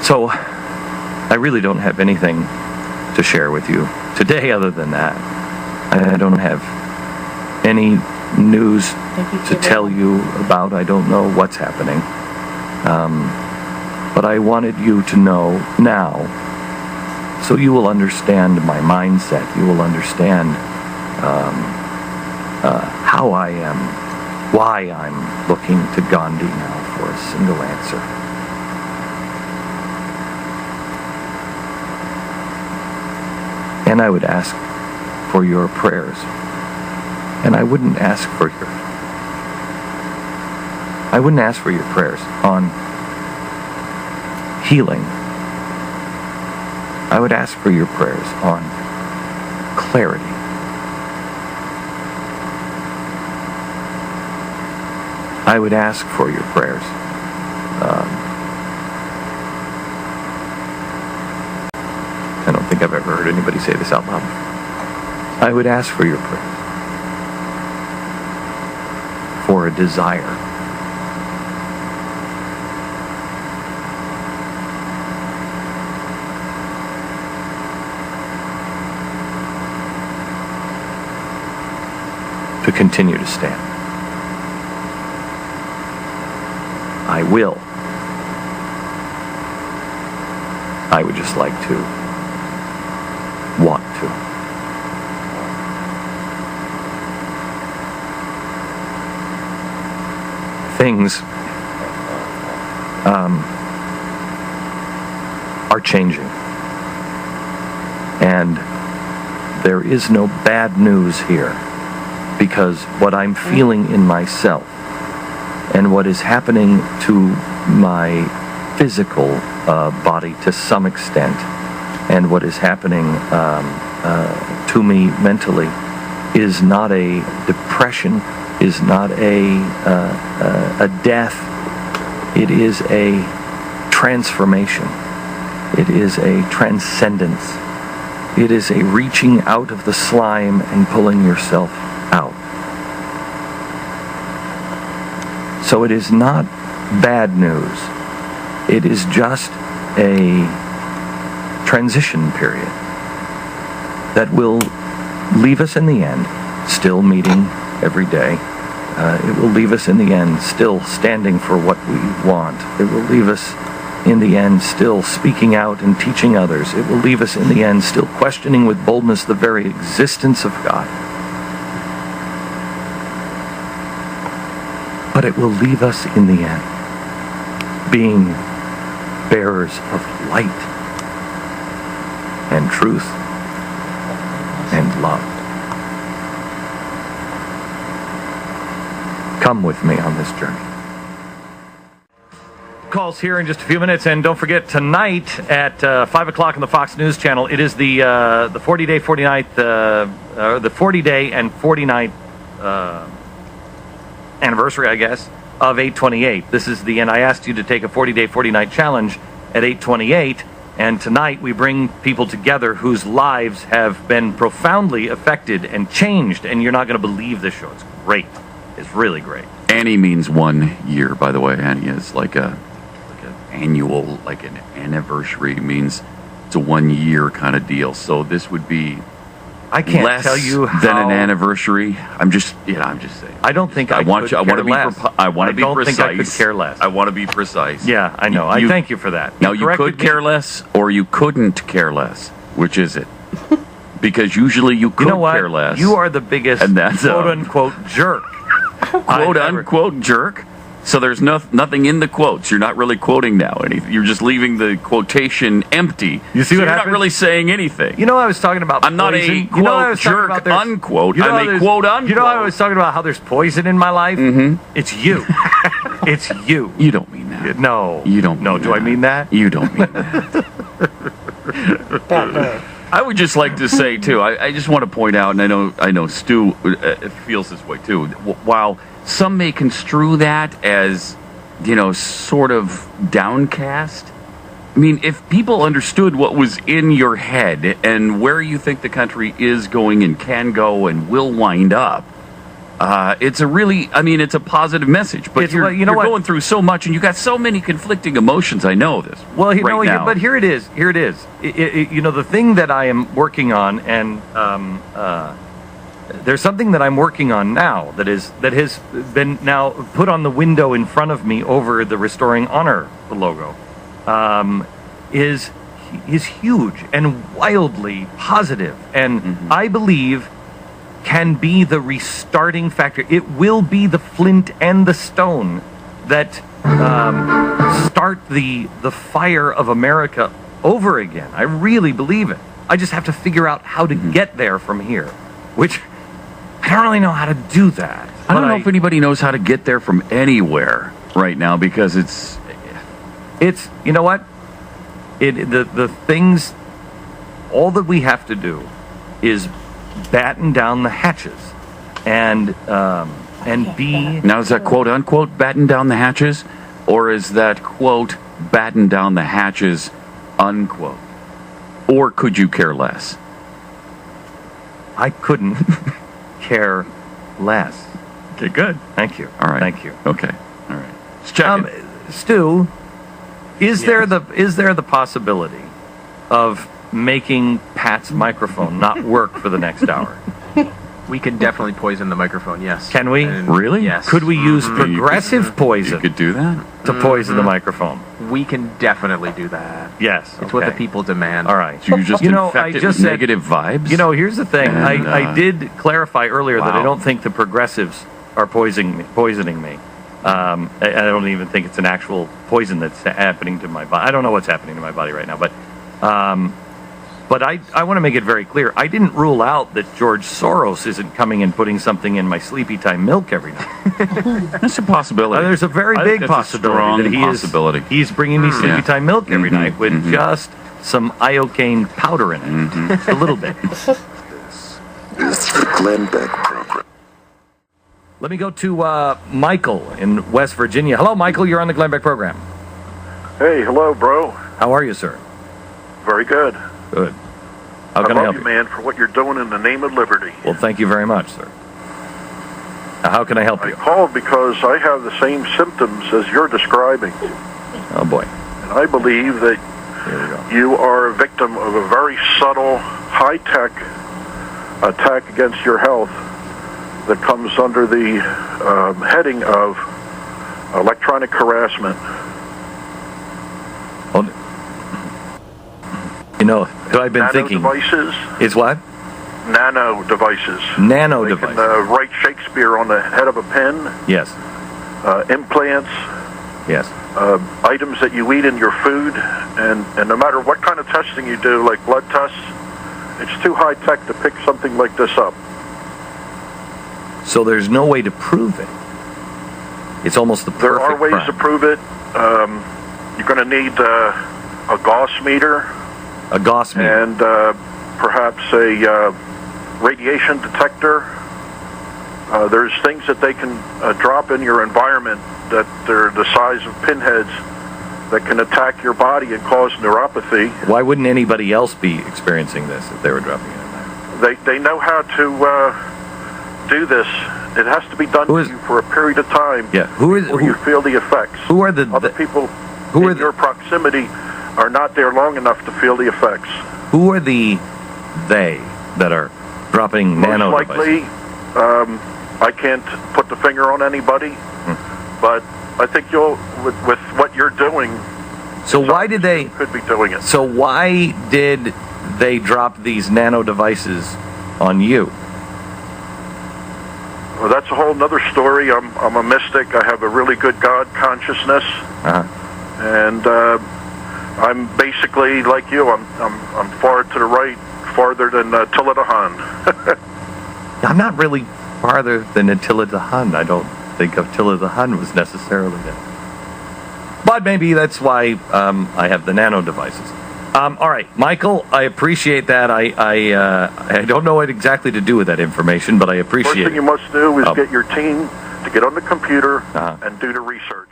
So, I really don't have anything to share with you today other than that. I don't have any news to tell you about. I don't know what's happening. But I wanted you to know now, so you will understand my mindset. You will understand how I am, why I'm looking to Gandhi now for a single answer. And I would ask for your prayers. And I wouldn't ask for your prayers on healing. I would ask for your prayers on clarity. I would ask for your prayers I don't think I've ever heard anybody say this out loud. I would ask for your prayers for a desire to continue to stand. I will. I would just like to want to. Things are changing. And there is no bad news here, because what I'm feeling in myself and what is happening to my physical body to some extent, and what is happening to me mentally, is not a depression, is not a death. It is a transformation. It is a transcendence. It is a reaching out of the slime and pulling yourself out. So it is not bad news. It is just a transition period that will leave us in the end still meeting every day. It will leave us in the end still standing for what we want. It will leave us in the end still speaking out and teaching others. It will leave us in the end still questioning with boldness the very existence of God. But it will leave us in the end being bearers of light and truth and love. Come with me on this journey. Calls here in just a few minutes, and don't forget tonight at 5 o'clock on the Fox News Channel. It is the 40-day, 40-night, the 40-day and 40-night anniversary, I guess, of 828. This is and I asked you to take a 40-day, 40-night challenge at 828, and tonight we bring people together whose lives have been profoundly affected and changed, and you're not going to believe this show. It's great. It's really great. Annie means 1 year, by the way. Annie is like an annual, like an anniversary. Means it's a 1 year kind of deal. So this would be I can't less tell you how, than an anniversary. I'm just saying. I don't think I want to be precise. I don't think I could care less. I want to be precise. Yeah, I know. I thank you for that. Now you could care less, or you couldn't care less. Which is it? Because usually you could care less. You are the biggest quote-unquote jerk. Quote-unquote jerk? So there's nothing in the quotes. You're not really quoting now anything. You're just leaving the quotation empty. You see what you're happens? Not really saying anything. You know I was talking about I'm not poison. a quote jerk, unquote. I'm a quote unquote. You know I was talking about how there's poison in my life? Mm-hmm. It's you. It's you. You don't mean that. No. You don't mean No, that. do I mean that? You don't mean that. I would just like to say, too, I just want to point out, and I know Stu feels this way, too, while some may construe that as, sort of downcast. I mean, if people understood what was in your head and where you think the country is going and can go and will wind up, it's a really, I mean, it's a positive message, but you're going through so much, and you got so many conflicting emotions. I know this. Well, now. But here it is. The thing that I am working on, and there's something that I'm working on now that has been now put on the window in front of me over the Restoring Honor logo, is huge and wildly positive, and I believe can be the restarting factor. It will be the flint and the stone that start the fire of America over again. I really believe it. I just have to figure out how to get there from here, which I don't really know how to do that. I don't know if anybody knows how to get there from anywhere right now, because it's you know what? The things, all that we have to do is batten down the hatches and be. Now, is that quote unquote batten down the hatches, or is that quote batten down the hatches unquote? Or could you care less? I couldn't care less. Okay, good. Thank you. All right. Thank you. Okay. All right. Let's check it. Stu, is there the possibility of making Pat's microphone not work for the next hour? We can definitely poison the microphone, yes. Can we? Really? Yes. Could we use progressive poison You could do that? to poison the microphone? We can definitely do that. Yes. It's what the people demand. All right. So you just infect I it just with said, negative vibes? Here's the thing. And, I did clarify earlier that I wow. don't think the progressives are poisoning me. I don't even think it's an actual poison that's happening to my body. I don't know what's happening to my body right now, but I want to make it very clear. I didn't rule out that George Soros isn't coming and putting something in my sleepy time milk every night. That's a possibility. There's a very big possibility that he's bringing me sleepy time milk every night with just some iocane powder in it. Just a little bit. This is the Glenn Beck program. Let me go to Michael in West Virginia. Hello, Michael. You're on the Glenn Beck program. Hey, hello, bro. How are you, sir? Very good. Good. How can I help you, man, for what you're doing in the name of liberty. Well, thank you very much, sir. How can I help I you? called because I have the same symptoms as you're describing. Oh, boy. And I believe that Here we go. you are a victim of a very subtle, high-tech attack against your health that comes under the heading of electronic harassment. Well, I've been thinking. Devices. It's what? Nano devices. Nano They devices. can write Shakespeare on the head of a pen. Yes. Implants. Yes. Items that you eat in your food, and no matter what kind of testing you do, like blood tests, it's too high tech to pick something like this up. So there's no way to prove it. It's almost the perfect There are ways crime. to prove it. You're going to need a Gauss meter. A Gauss meter. And perhaps a radiation detector. There's things that they can drop in your environment that they're the size of pinheads that can attack your body and cause neuropathy. Why wouldn't anybody else be experiencing this if they were dropping it in there? They know how to do this. It has to be done to you for a period of time. Yeah. Where you feel the effects. Who are the other people who in your proximity are not there long enough to feel the effects? Who are they that are dropping nano Most likely, devices? I can't put the finger on anybody, but I think you'll, with what you're doing. So why did they could be doing it? So why did they drop these nano devices on you? Well, that's a whole other story. I'm a mystic. I have a really good God consciousness, and I'm basically like you. I'm far to the right, farther than Attila the Hun. I'm not really farther than Attila the Hun. I don't think Attila the Hun was necessarily there. But maybe that's why I have the nano devices. All right, Michael, I appreciate that. I don't know what exactly to do with that information, but I appreciate it. First thing you must do is get your team to get on the computer and do the research.